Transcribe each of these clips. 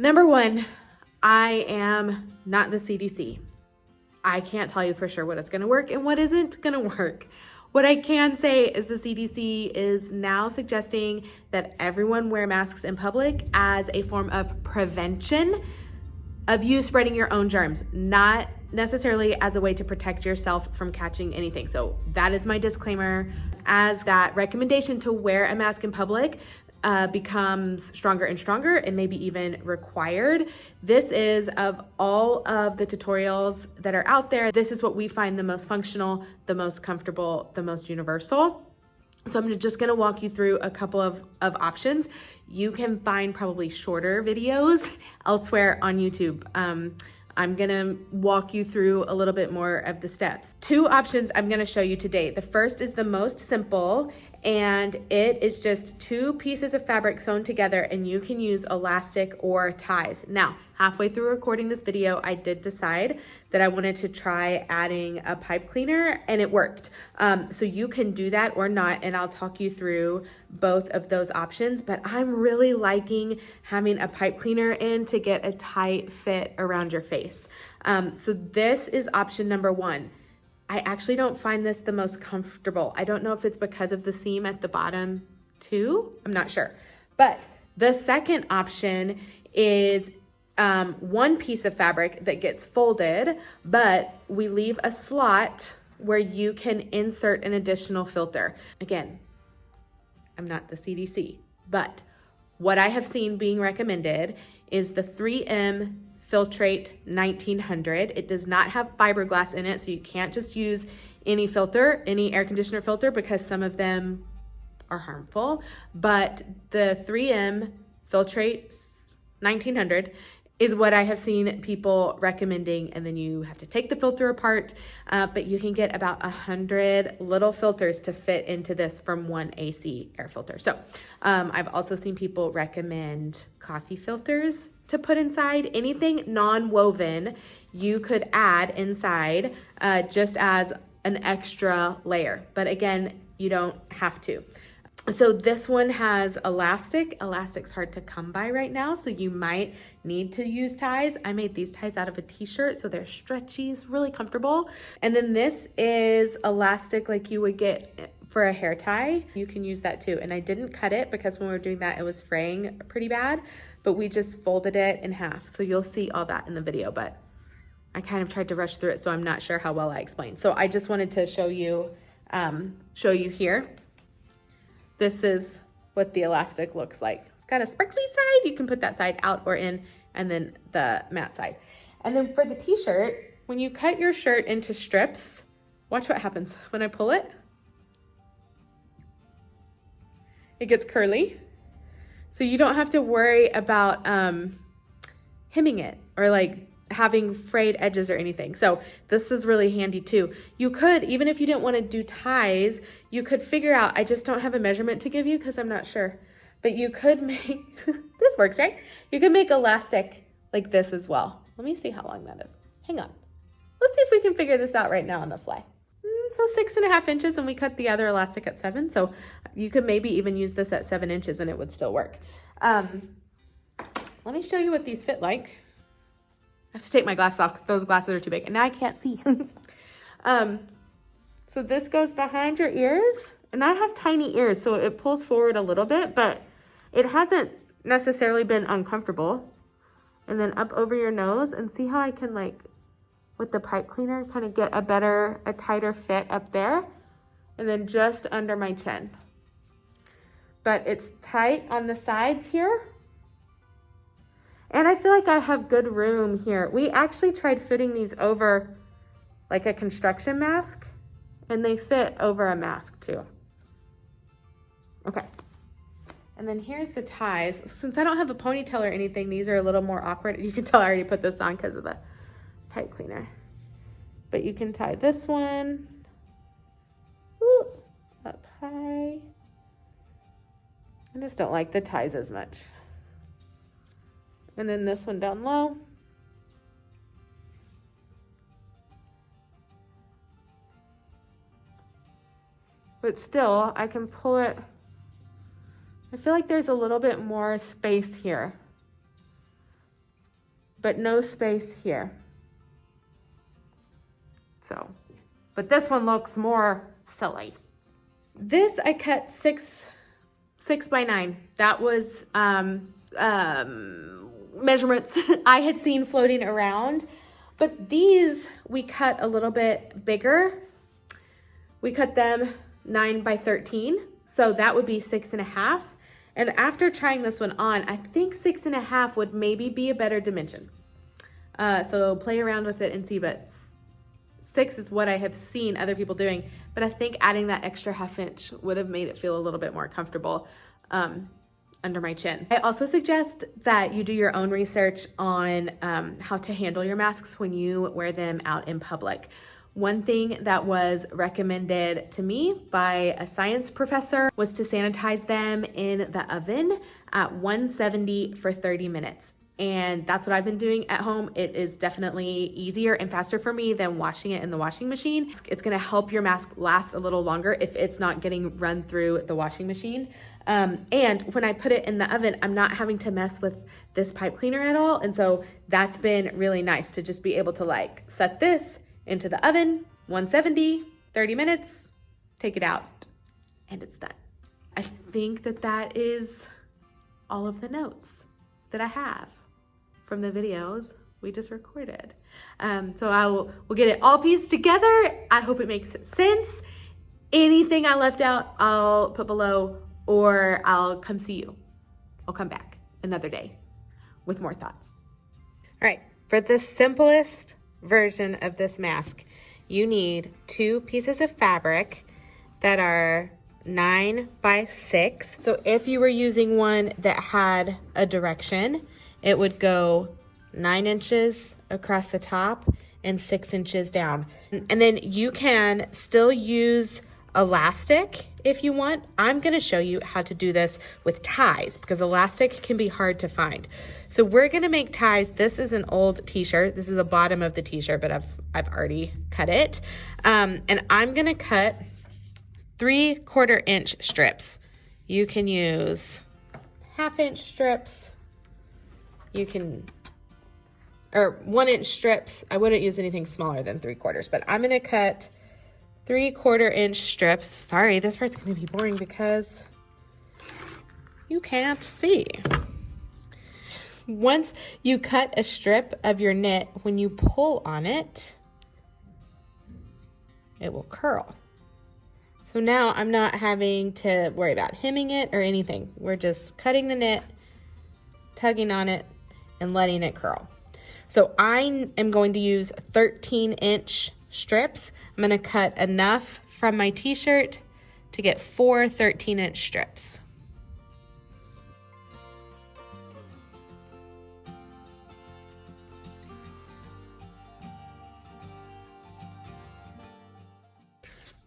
Number one, I am not the CDC. I can't tell you for sure what is going to work and what isn't going to work. What I can say is the CDC is now suggesting that everyone wear masks in public as a form of prevention of you spreading your own germs, not necessarily as a way to protect yourself from catching anything. So that is my disclaimer. As that recommendation to wear a mask in public becomes stronger and stronger and maybe even required, this is, of all of the tutorials that are out there, this is what we find the most functional, the most comfortable, the most universal. So I'm just gonna walk you through a couple of options. You can find probably shorter videos elsewhere on YouTube. I'm gonna walk you through a little bit more of the steps. Two options I'm gonna show you today. The first is the most simple, and it is just 2 pieces of fabric sewn together, and you can use elastic or ties. Now, halfway through recording this video, I did decide that I wanted to try adding a pipe cleaner, and it worked. So you can do that or not, and I'll talk you through both of those options, but I'm really liking having a pipe cleaner in to get a tight fit around your face. So this is option number 1. I actually don't find this the most comfortable. I don't know if it's because of the seam at the bottom too. I'm not sure. But the second option is 1 piece of fabric that gets folded, but we leave a slot where you can insert an additional filter. Again, I'm not the CDC, but what I have seen being recommended is the 3M Filtrate 1900. It does not have fiberglass in it, so you can't just use any filter, any air conditioner filter, because some of them are harmful. But the 3M Filtrate 1900 is what I have seen people recommending, and then you have to take the filter apart, but you can get about 100 little filters to fit into this from 1 AC air filter. So I've also seen people recommend coffee filters to put inside. Anything non-woven you could add inside just as an extra layer, but again, you don't have to. So this one has elastic. Elastic's hard to come by right now, so you might need to use ties. I made these ties out of a t-shirt, so they're stretchy, it's really comfortable. And then this is elastic like you would get for a hair tie. You can use that too. And I didn't cut it because when we were doing that, it was fraying pretty bad, but we just folded it in half. So you'll see all that in the video, but I kind of tried to rush through it, so I'm not sure how well I explained. So I just wanted to show you here. This is what the elastic looks like. It's got a sparkly side. You can put that side out or in, and then the matte side. And then for the t-shirt, when you cut your shirt into strips, watch what happens when I pull it. It gets curly. So you don't have to worry about hemming it or like having frayed edges or anything. So this is really handy too. You could, even if you didn't want to do ties, you could figure out, I just don't have a measurement to give you because I'm not sure, but you could make, this works, right? You could make elastic like this as well. Let me see how long that is. Hang on. Let's see if we can figure this out right now on the fly. So 6.5 inches, and we cut the other elastic at 7. So you could maybe even use this at 7 inches and it would still work. Let me show you what these fit like. I have to take my glasses off because those glasses are too big and now I can't see. So this goes behind your ears, and I have tiny ears, so it pulls forward a little bit, but it hasn't necessarily been uncomfortable. And then up over your nose, and see how I can, like, with the pipe cleaner, kind of get a tighter fit up there, and then just under my chin. But it's tight on the sides here. And I feel like I have good room here. We actually tried fitting these over like a construction mask, and they fit over a mask too. Okay. And then here's the ties. Since I don't have a ponytail or anything, these are a little more awkward. You can tell I already put this on because of the pipe cleaner. But you can tie this one up high. I just don't like the ties as much. And then this one down low. But still, I can pull it. I feel like there's a little bit more space here. but no space here. So, but this one looks more silly. This I cut 6 by 9. That was measurements I had seen floating around, but these we cut a little bit bigger. We cut them 9 by 13, so that would be 6.5. And after trying this one on, I think 6.5 would maybe be a better dimension. So play around with it and see, but 6 is what I have seen other people doing, but I think adding that extra 1/2 inch would have made it feel a little bit more comfortable under my chin. I also suggest that you do your own research on how to handle your masks when you wear them out in public. One thing that was recommended to me by a science professor was to sanitize them in the oven at 170 for 30 minutes. And that's what I've been doing at home. It is definitely easier and faster for me than washing it in the washing machine. It's gonna help your mask last a little longer if it's not getting run through the washing machine. And when I put it in the oven, I'm not having to mess with this pipe cleaner at all. And so that's been really nice to just be able to like set this into the oven, 170, 30 minutes, take it out, and it's done. I think that is all of the notes that I have from the videos we just recorded. So we'll get it all pieced together. I hope it makes sense. Anything I left out, I'll put below, or I'll come see you. I'll come back another day with more thoughts. All right, for the simplest version of this mask, you need 2 pieces of fabric that are 9 by 6. So if you were using one that had a direction, it would go 9 inches across the top and 6 inches down. And then you can still use elastic if you want. I'm going to show you how to do this with ties because elastic can be hard to find. So we're going to make ties. This is an old t-shirt. This is the bottom of the t-shirt, but I've already cut it. And I'm going to cut 3/4 inch strips. You can use 1/2 inch strips. You can, or 1 inch strips. I wouldn't use anything smaller than 3/4, but I'm going to cut 3/4 inch strips. Sorry, this part's going to be boring because you can't see. Once you cut a strip of your knit, when you pull on it, it will curl. So now I'm not having to worry about hemming it or anything. We're just cutting the knit, tugging on it, and letting it curl. So I am going to use 13-inch strips. I'm going to cut enough from my t-shirt to get 4 13-inch strips.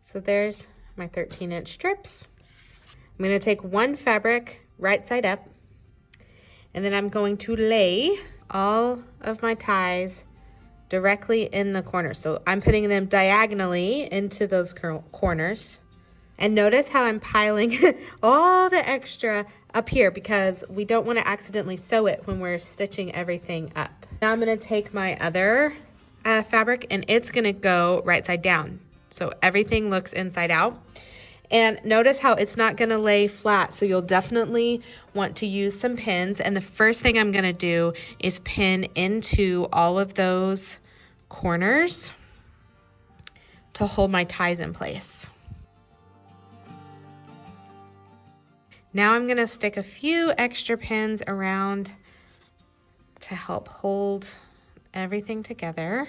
So there's my 13-inch strips. I'm going to take one fabric right side up, and then I'm going to lay all of my ties directly in the corners. So I'm putting them diagonally into those corners. And notice how I'm piling all the extra up here because we don't want to accidentally sew it when we're stitching everything up. Now I'm going to take my other fabric and it's going to go right side down. So everything looks inside out. And notice how it's not going to lay flat. So you'll definitely want to use some pins. And the first thing I'm going to do is pin into all of those corners to hold my ties in place. Now I'm going to stick a few extra pins around to help hold everything together.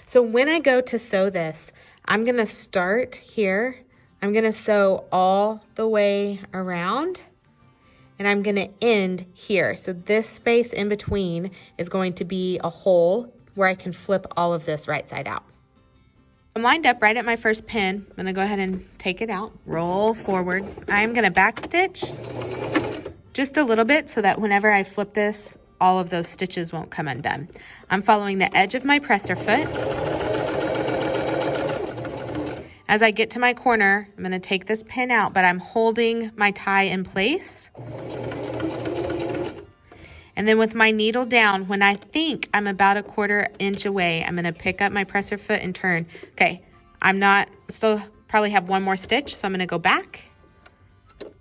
So when I go to sew this, I'm going to start here. I'm going to sew all the way around and I'm going to end here. So this space in between is going to be a hole where I can flip all of this right side out. I'm lined up right at my first pin. I'm going to go ahead and take it out, roll forward. I'm going to backstitch just a little bit so that whenever I flip this, all of those stitches won't come undone. I'm following the edge of my presser foot. As I get to my corner, I'm going to take this pin out, but I'm holding my tie in place. And then with my needle down, when I think I'm about a 1/4 inch away, I'm gonna pick up my presser foot and turn. Okay, still probably have one more stitch, so I'm gonna go back,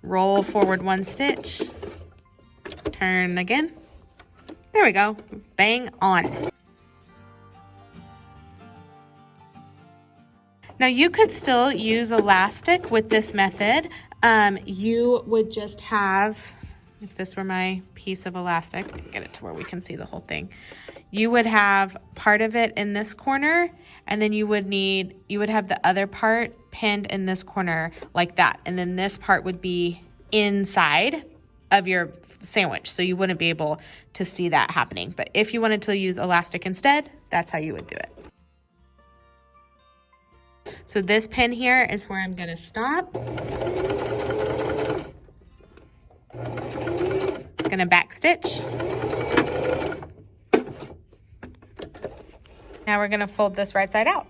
roll forward 1 stitch, turn again. There we go, bang on. Now you could still use elastic with this method. You would just have, if this were my piece of elastic, get it to where we can see the whole thing. You would have part of it in this corner, and then you would have the other part pinned in this corner like that. And then this part would be inside of your sandwich, so you wouldn't be able to see that happening. But if you wanted to use elastic instead, that's how you would do it. So this pin here is where I'm gonna stop. Gonna back stitch. Now we're gonna fold this right side out.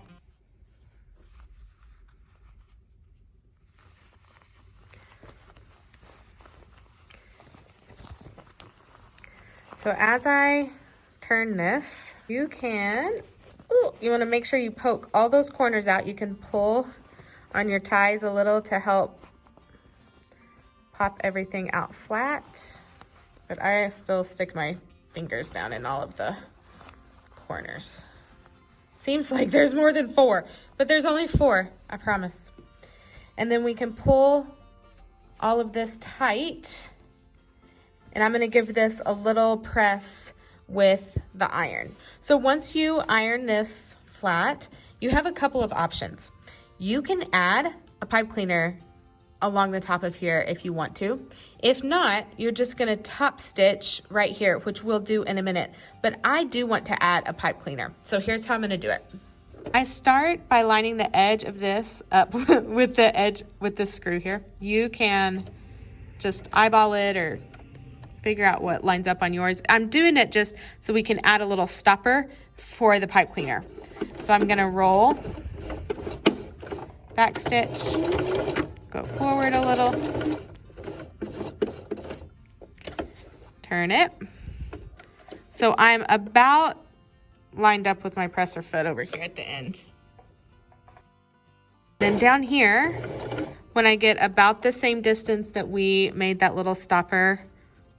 So as I turn this, you want to make sure you poke all those corners out. You can pull on your ties a little to help pop everything out flat, but I still stick my fingers down in all of the corners. Seems like there's more than 4, but there's only 4, I promise. And then we can pull all of this tight, and I'm going to give this a little press with the iron. So once you iron this flat, you have a couple of options. You can add a pipe cleaner along the top of here if you want to. If not, you're just gonna top stitch right here, which we'll do in a minute. But I do want to add a pipe cleaner. So here's how I'm gonna do it. I start by lining the edge of this up with the screw here. You can just eyeball it or figure out what lines up on yours. I'm doing it just so we can add a little stopper for the pipe cleaner. So I'm gonna roll, back stitch, go forward a little, turn it. So I'm about lined up with my presser foot over here at the end. Then down here, when I get about the same distance that we made that little stopper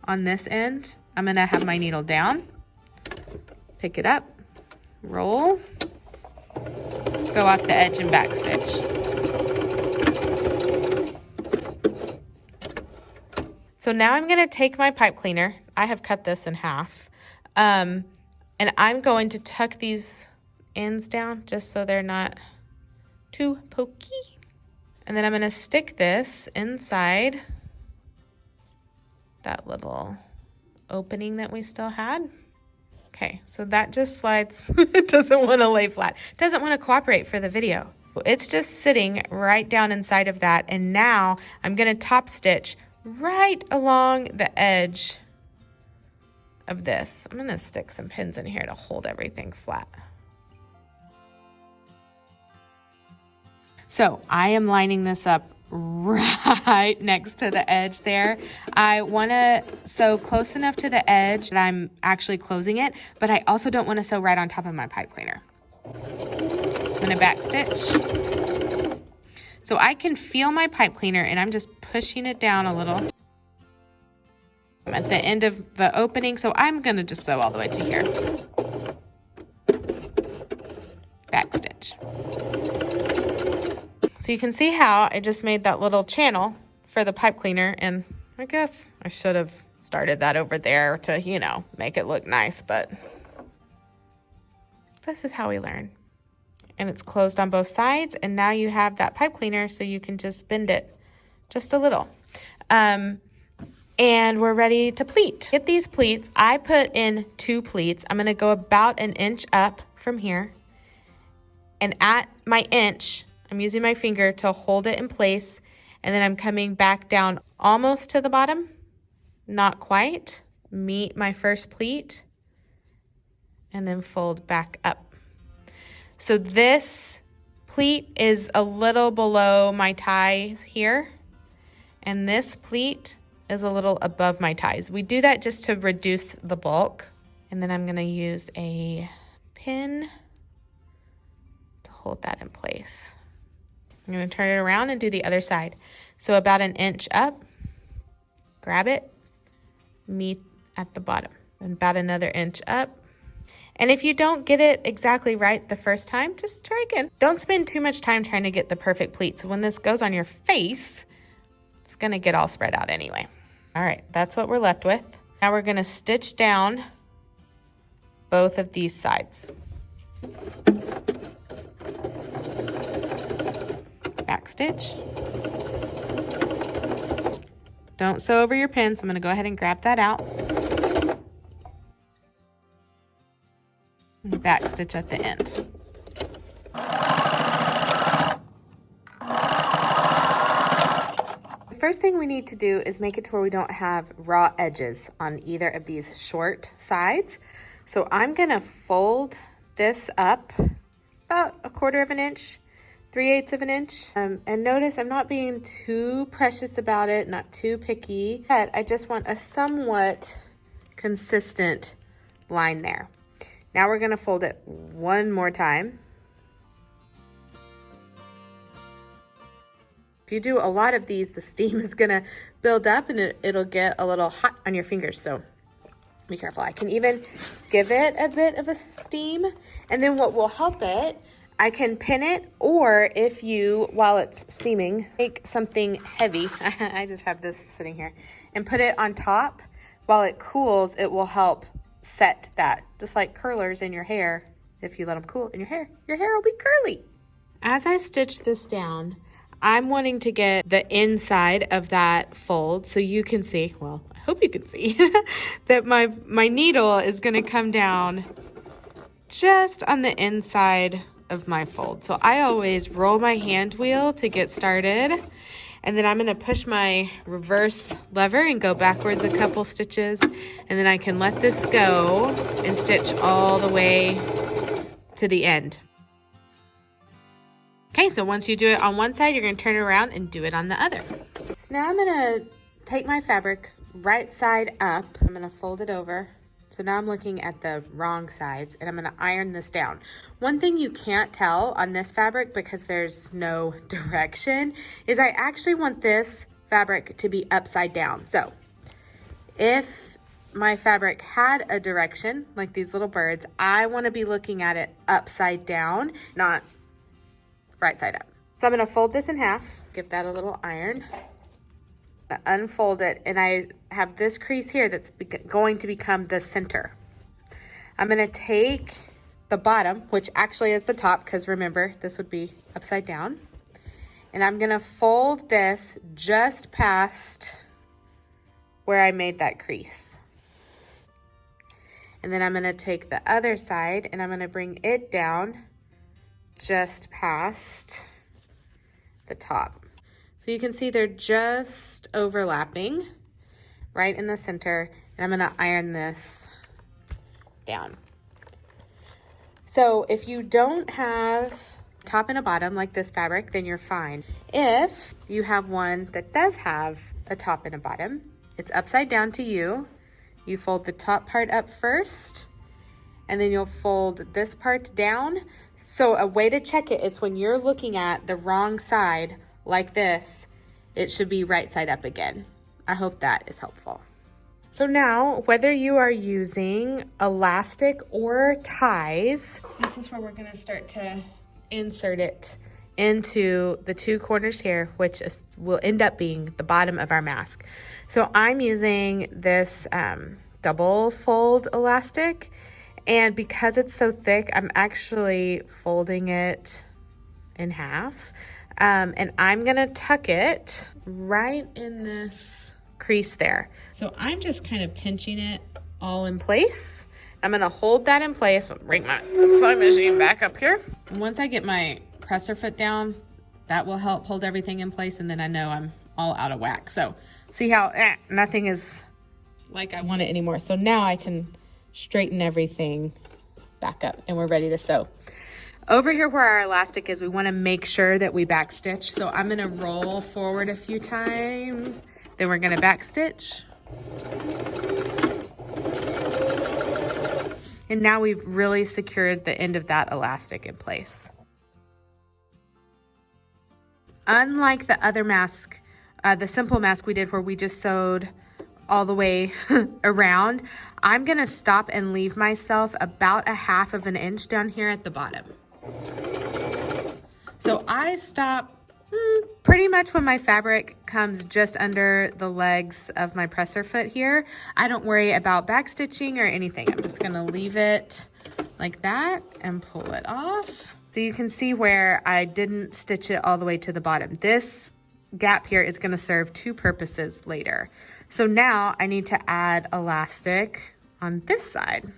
on this end, I'm gonna have my needle down, pick it up, roll, go off the edge and back stitch. So now I'm gonna take my pipe cleaner. I have cut this in half. And I'm going to tuck these ends down just so they're not too pokey. And then I'm gonna stick this inside that little opening that we still had. Okay, so that just slides. It doesn't want to lay flat. It doesn't want to cooperate for the video. It's just sitting right down inside of that. And now I'm going to top stitch right along the edge of this. I'm going to stick some pins in here to hold everything flat. So I am lining this up right next to the edge there. I want to sew close enough to the edge that I'm actually closing it, but I also don't want to sew right on top of my pipe cleaner. I'm going to back stitch. So I can feel my pipe cleaner and I'm just pushing it down a little. I'm at the end of the opening, so I'm going to just sew all the way to here. Back stitch. So you can see how I just made that little channel for the pipe cleaner, and I guess I should have started that over there to, you know, make it look nice, but this is how we learn. And it's closed on both sides, and now you have that pipe cleaner so you can just bend it just a little. And we're ready to pleat. Get these pleats. I put in 2 pleats. I'm gonna go about 1 inch up from here, and at my inch, I'm using my finger to hold it in place, and then I'm coming back down almost to the bottom, not quite, meet my first pleat, and then fold back up. So this pleat is a little below my ties here, and this pleat is a little above my ties. We do that just to reduce the bulk. And then I'm gonna use a pin to hold that in place. I'm gonna turn it around and do the other side. So about an inch up, grab it, meet at the bottom, and about another inch up. And if you don't get it exactly right the first time, just try again. Don't spend too much time trying to get the perfect pleat. So when this goes on your face, it's gonna get all spread out anyway. All right, that's what we're left with. Now we're gonna stitch down both of these sides. Back stitch. Don't sew over your pin, so I'm gonna go ahead and grab that out. And back stitch at the end. The first thing we need to do is make it to where we don't have raw edges on either of these short sides. So I'm gonna fold this up about 1/4 of an inch, 3/8 of an inch. And notice I'm not being too precious about it, not too picky, but I just want a somewhat consistent line there. Now we're gonna fold it one more time. If you do a lot of these, the steam is gonna build up and it'll get a little hot on your fingers, so be careful. I can even give it a bit of a steam, and then what will help it, I can pin it, or if you, while it's steaming, take something heavy, I just have this sitting here, and put it on top. While it cools, it will help set that, just like curlers in your hair. If you let them cool in your hair will be curly. As I stitch this down, I'm wanting to get the inside of that fold so you can see, well, I hope you can see, that my needle is gonna come down just on the inside of my fold. So I always roll my hand wheel to get started, and then I'm gonna push my reverse lever and go backwards a couple stitches, and then I can let this go and stitch all the way to the end. Okay, so once you do it on one side, you're gonna turn it around and do it on the other. So now I'm gonna take my fabric right side up. I'm gonna fold it over. So now I'm looking at the wrong sides, and I'm gonna iron this down. One thing you can't tell on this fabric, because there's no direction, is I actually want this fabric to be upside down. So if my fabric had a direction, like these little birds, I wanna be looking at it upside down, not right side up. So I'm gonna fold this in half, give that a little iron, unfold it, and I have this crease here that's going to become the center. I'm gonna take the bottom, which actually is the top, because remember, this would be upside down, and I'm gonna fold this just past where I made that crease. And then I'm gonna take the other side and I'm gonna bring it down just past the top. So you can see they're just overlapping right in the center, and I'm gonna iron this down. So if you don't have top and a bottom like this fabric, then you're fine. If you have one that does have a top and a bottom, it's upside down to you. You fold the top part up first, and then you'll fold this part down. So a way to check it is when you're looking at the wrong side like this, it should be right side up again. I hope that is helpful. So now, whether you are using elastic or ties, this is where we're gonna start to insert it into the two corners here, which will end up being the bottom of our mask. So I'm using this double fold elastic, and because it's so thick, I'm actually folding it in half. And I'm gonna tuck it right in this crease there. So I'm just kind of pinching it all in place. I'm gonna hold that in place. I'll bring my sewing machine back up here. And once I get my presser foot down, that will help hold everything in place, and then I know I'm all out of whack. So see how nothing is like I want it anymore. So now I can straighten everything back up and we're ready to sew. Over here where our elastic is, we want to make sure that we back stitch. So I'm going to roll forward a few times Then we're gonna back stitch. And now we've really secured the end of that elastic in place. Unlike the other mask, the simple mask we did where we just sewed all the way around, I'm gonna stop and leave myself about 1/2 of an inch down here at the bottom. So I stop pretty much when my fabric comes just under the legs of my presser foot here. I don't worry about back stitching or anything. I'm just gonna leave it like that and pull it off. So you can see where I didn't stitch it all the way to the bottom. This gap here is gonna serve 2 purposes later. So now I need to add elastic on this side.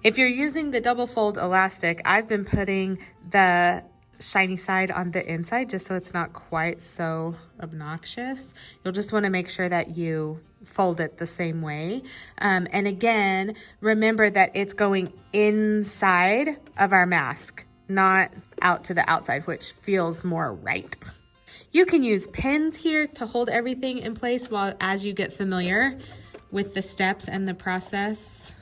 If you're using the double fold elastic, I've been putting the shiny side on the inside just so it's not quite so obnoxious. You'll just want to make sure that you fold it the same way. And again, remember that it's going inside of our mask, not out to the outside, which feels more right. You can use pins here to hold everything in place as you get familiar with the steps and the process.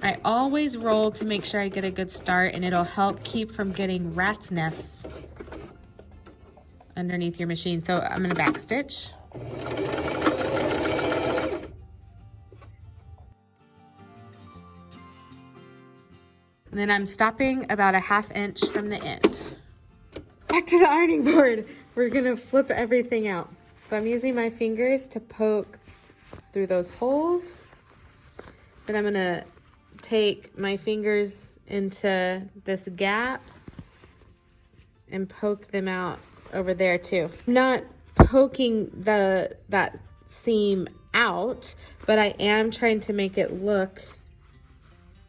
I always roll to make sure I get a good start, and it'll help keep from getting rat's nests underneath your machine. So I'm gonna back stitch. And then I'm stopping about 1/2 inch from the end. Back to the ironing board. We're gonna flip everything out. So I'm using my fingers to poke through those holes. Then I'm gonna take my fingers into this gap and poke them out over there too. I'm not poking that seam out, but I am trying to make it look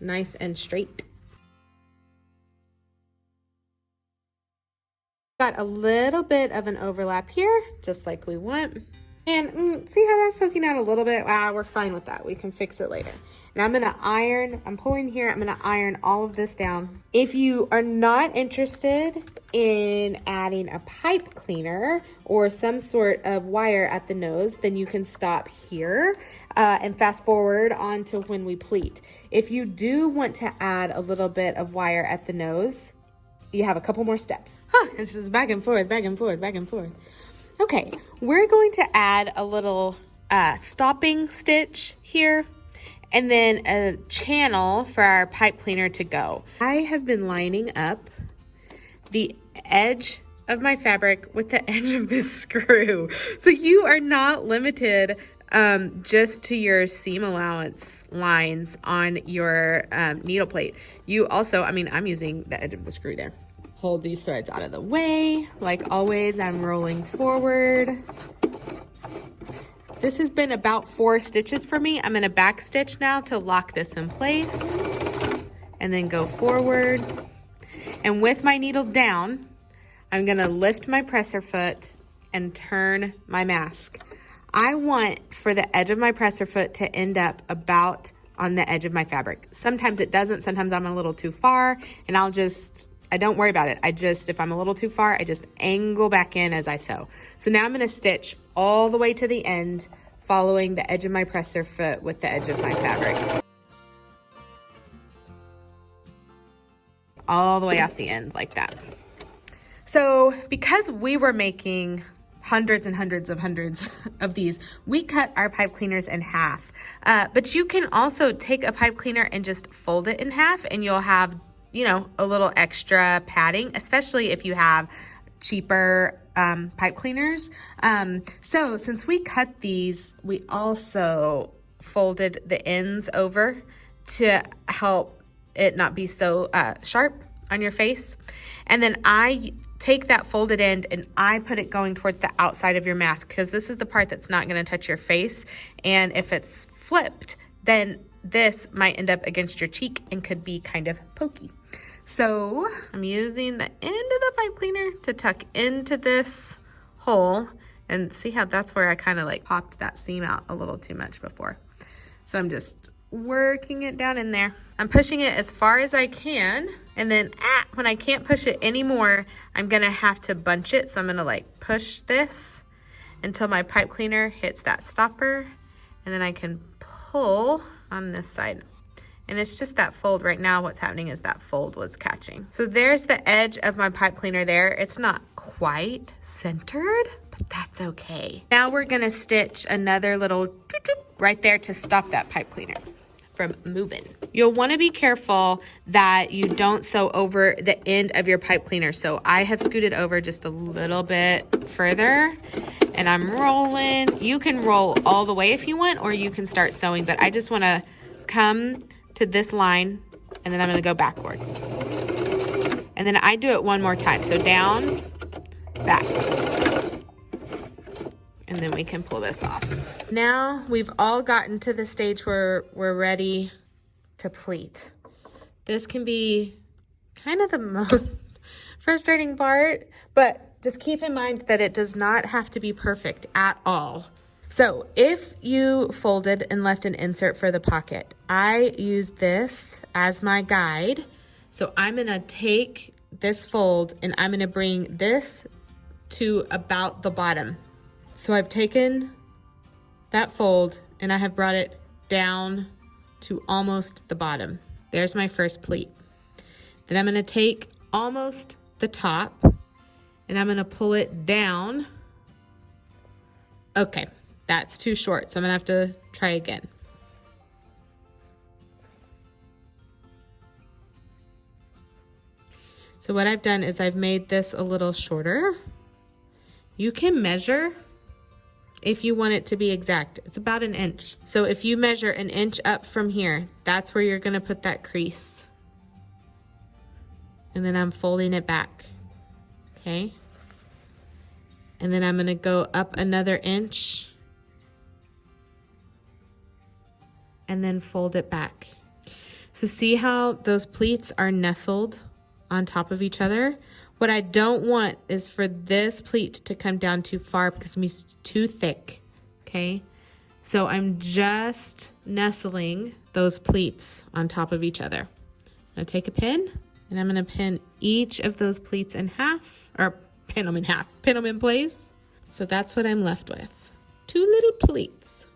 nice and straight. Got a little bit of an overlap here, just like we want. And see how that's poking out a little bit? Wow, we're fine with that. We can fix it later. And I'm gonna iron, I'm pulling here, I'm gonna iron all of this down. If you are not interested in adding a pipe cleaner or some sort of wire at the nose, then you can stop here and fast forward on to when we pleat. If you do want to add a little bit of wire at the nose, you have a couple more steps. It's just back and forth, back and forth, back and forth. Okay, we're going to add a little stopping stitch here and then a channel for our pipe cleaner to go. I have been lining up the edge of my fabric with the edge of this screw. So you are not limited just to your seam allowance lines on your needle plate. You also, I'm using the edge of the screw there. Hold these threads out of the way. Like always, I'm rolling forward. This has been about 4 stitches for me. I'm gonna back stitch now to lock this in place and then go forward. And with my needle down, I'm gonna lift my presser foot and turn my mask. I want for the edge of my presser foot to end up about on the edge of my fabric. Sometimes it doesn't, sometimes I'm a little too far, and I don't worry about it. If I'm a little too far, I just angle back in as I sew. So now I'm gonna stitch all the way to the end, following the edge of my presser foot with the edge of my fabric. All the way out the end like that. So because we were making hundreds and hundreds of these, we cut our pipe cleaners in half. But you can also take a pipe cleaner and just fold it in half, and you'll have, a little extra padding, especially if you have cheaper pipe cleaners. So since we cut these, we also folded the ends over to help it not be so sharp on your face. And then I take that folded end and I put it going towards the outside of your mask, because this is the part that's not going to touch your face. And if it's flipped, then this might end up against your cheek and could be kind of pokey. So I'm using the end of the pipe cleaner to tuck into this hole, and see how that's where I kind of like popped that seam out a little too much before. So I'm just working it down in there. I'm pushing it as far as I can, and then when I can't push it anymore, I'm gonna have to bunch it. So I'm gonna like push this until my pipe cleaner hits that stopper, and then I can pull on this side. And it's just that fold right now. What's happening is that fold was catching. So there's the edge of my pipe cleaner there. It's not quite centered, but that's okay. Now we're gonna stitch another little right there to stop that pipe cleaner from moving. You'll wanna be careful that you don't sew over the end of your pipe cleaner. So I have scooted over just a little bit further and I'm rolling. You can roll all the way if you want, or you can start sewing, but I just wanna come to this line and then I'm gonna go backwards. And then I do it one more time. So down, back. And then we can pull this off. Now we've all gotten to the stage where we're ready to pleat. This can be kind of the most frustrating part, but just keep in mind that it does not have to be perfect at all. So if you folded and left an insert for the pocket, I use this as my guide. So I'm gonna take this fold and I'm gonna bring this to about the bottom. So I've taken that fold and I have brought it down to almost the bottom. There's my first pleat. Then I'm gonna take almost the top and I'm gonna pull it down. Okay, that's too short, so I'm gonna have to try again. So what I've done is I've made this a little shorter. You can measure if you want it to be exact. It's about 1 inch. So if you measure 1 inch up from here, that's where you're gonna put that crease. And then I'm folding it back, okay? And then I'm gonna go up another inch and then fold it back. So see how those pleats are nestled on top of each other? What I don't want is for this pleat to come down too far because it's too thick, okay? So I'm just nestling those pleats on top of each other. I'm gonna take a pin and I'm gonna pin each of those pleats in half, or pin them in half, pin them in place. So that's what I'm left with, 2 little pleats.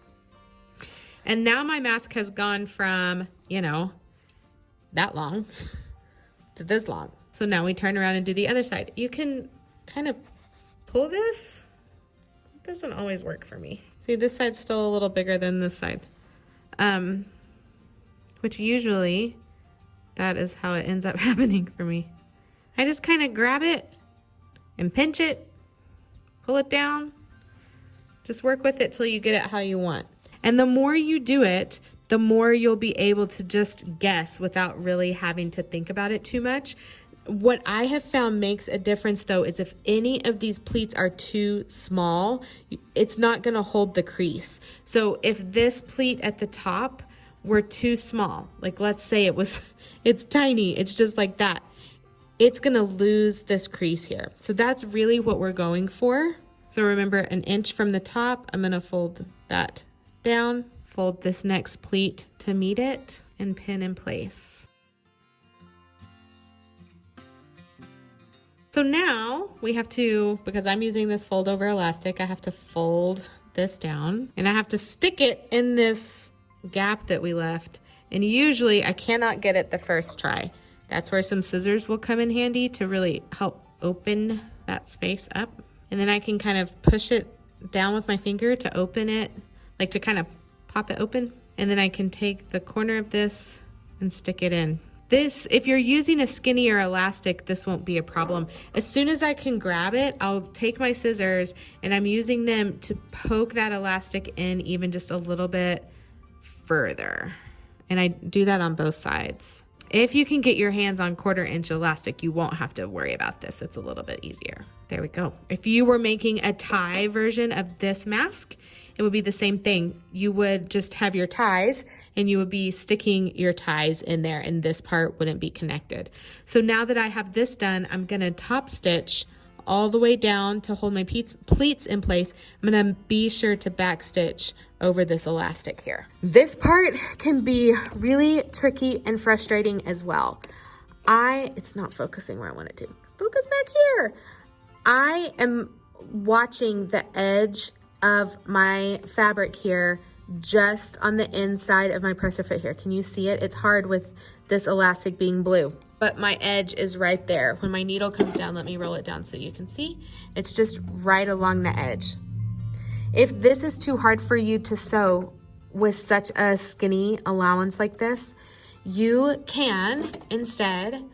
And now my mask has gone from, you know, that long to this long. So now we turn around and do the other side. You can kind of pull this. It doesn't always work for me. See, this side's still a little bigger than this side. Which usually, that is how it ends up happening for me. I just kind of grab it and pinch it, pull it down. Just work with it till you get it how you want. And the more you do it, the more you'll be able to just guess without really having to think about it too much. What I have found makes a difference though is if any of these pleats are too small, it's not gonna hold the crease. So if this pleat at the top were too small, like let's say it's tiny, it's just like that, it's gonna lose this crease here. So that's really what we're going for. So remember, 1 inch from the top, I'm gonna fold that down, fold this next pleat to meet it, and pin in place. So now we have to, because I'm using this fold over elastic, I have to fold this down and I have to stick it in this gap that we left. And usually I cannot get it the first try. That's where some scissors will come in handy to really help open that space up. And then I can kind of push it down with my finger to open it, like to kind of pop it open. And then I can take the corner of this and stick it in. This, if you're using a skinnier elastic, this won't be a problem. As soon as I can grab it, I'll take my scissors and I'm using them to poke that elastic in even just a little bit further. And I do that on both sides. If you can get your hands on 1/4 inch elastic, you won't have to worry about this. It's a little bit easier. There we go. If you were making a tie version of this mask, it would be the same thing. You would just have your ties and you would be sticking your ties in there and this part wouldn't be connected. So now that I have this done, I'm gonna top stitch all the way down to hold my pleats in place. I'm gonna be sure to back stitch over this elastic here. This part can be really tricky and frustrating as well. It's not focusing where I want it to. Focus back here. I am watching the edge of my fabric here just on the inside of my presser foot here. Can you see it? It's hard with this elastic being blue, but my edge is right there. When my needle comes down, let me roll it down so you can see. It's just right along the edge. If this is too hard for you to sew with such a skinny allowance like this, you can instead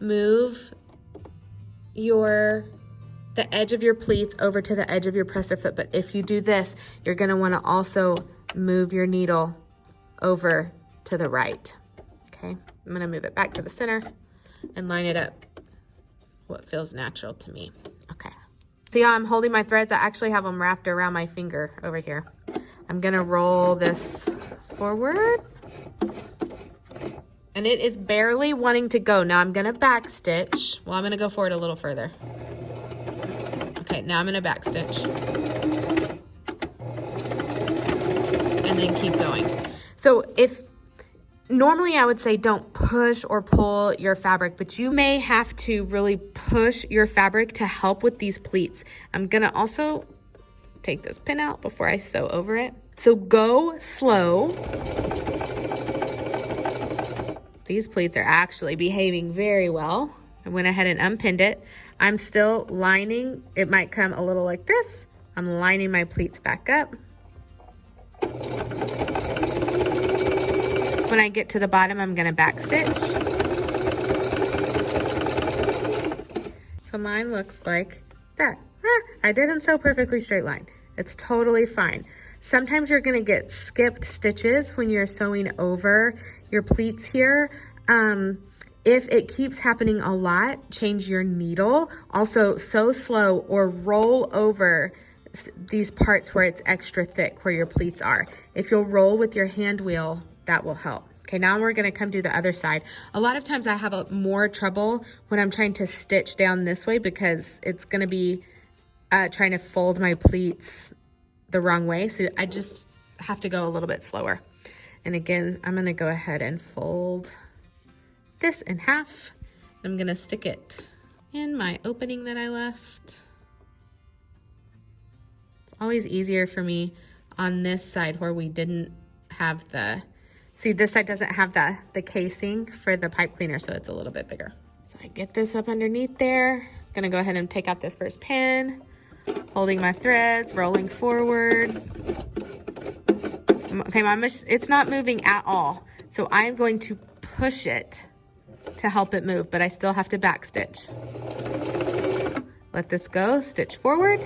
move the edge of your pleats over to the edge of your presser foot. But if you do this, you're gonna wanna also move your needle over to the right. Okay, I'm gonna move it back to the center and line it up what feels natural to me. Okay, see how I'm holding my threads? I actually have them wrapped around my finger over here. I'm gonna roll this forward. And it is barely wanting to go. Now I'm gonna back stitch. Well, I'm gonna go forward a little further. Okay, now I'm gonna back stitch. And then keep going. So normally I would say don't push or pull your fabric, but you may have to really push your fabric to help with these pleats. I'm gonna also take this pin out before I sew over it. So go slow. These pleats are actually behaving very well. I went ahead and unpinned it. I'm still lining. It might come a little like this. I'm lining my pleats back up. When I get to the bottom, I'm gonna back stitch. So mine looks like that. I didn't sew perfectly straight line. It's totally fine. Sometimes you're gonna get skipped stitches when you're sewing over your pleats here. If it keeps happening a lot, change your needle. Also, sew slow or roll over these parts where it's extra thick, where your pleats are. If you'll roll with your hand wheel, that will help. Okay, now we're gonna come do the other side. A lot of times I have more trouble when I'm trying to stitch down this way because it's gonna be trying to fold my pleats the wrong way. So I just have to go a little bit slower. And again, I'm gonna go ahead and fold this in half. I'm gonna stick it in my opening that I left. It's always easier for me on this side where we didn't have see this side doesn't have the casing for the pipe cleaner, so it's a little bit bigger. So I get this up underneath there. Gonna go ahead and take out this first pin, holding my threads, rolling forward. Okay, it's not moving at all. So I'm going to push it to help it move, but I still have to back stitch. Let this go, stitch forward.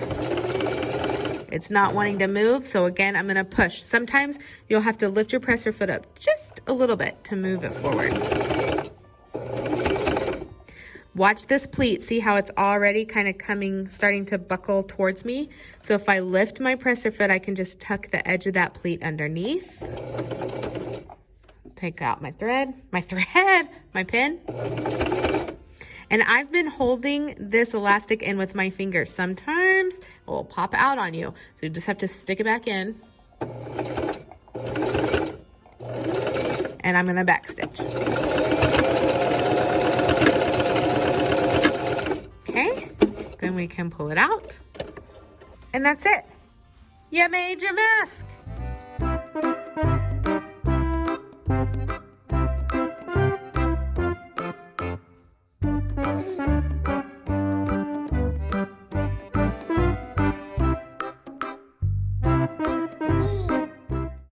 It's not wanting to move, so again, I'm gonna push. Sometimes you'll have to lift your presser foot up just a little bit to move it forward. Watch this pleat, see how it's already kind of starting to buckle towards me. So if I lift my presser foot, I can just tuck the edge of that pleat underneath. Take out my thread, my pin. And I've been holding this elastic in with my fingers. Sometimes it will pop out on you. So you just have to stick it back in. And I'm gonna back stitch. Okay, then we can pull it out. And that's it. You made your mask.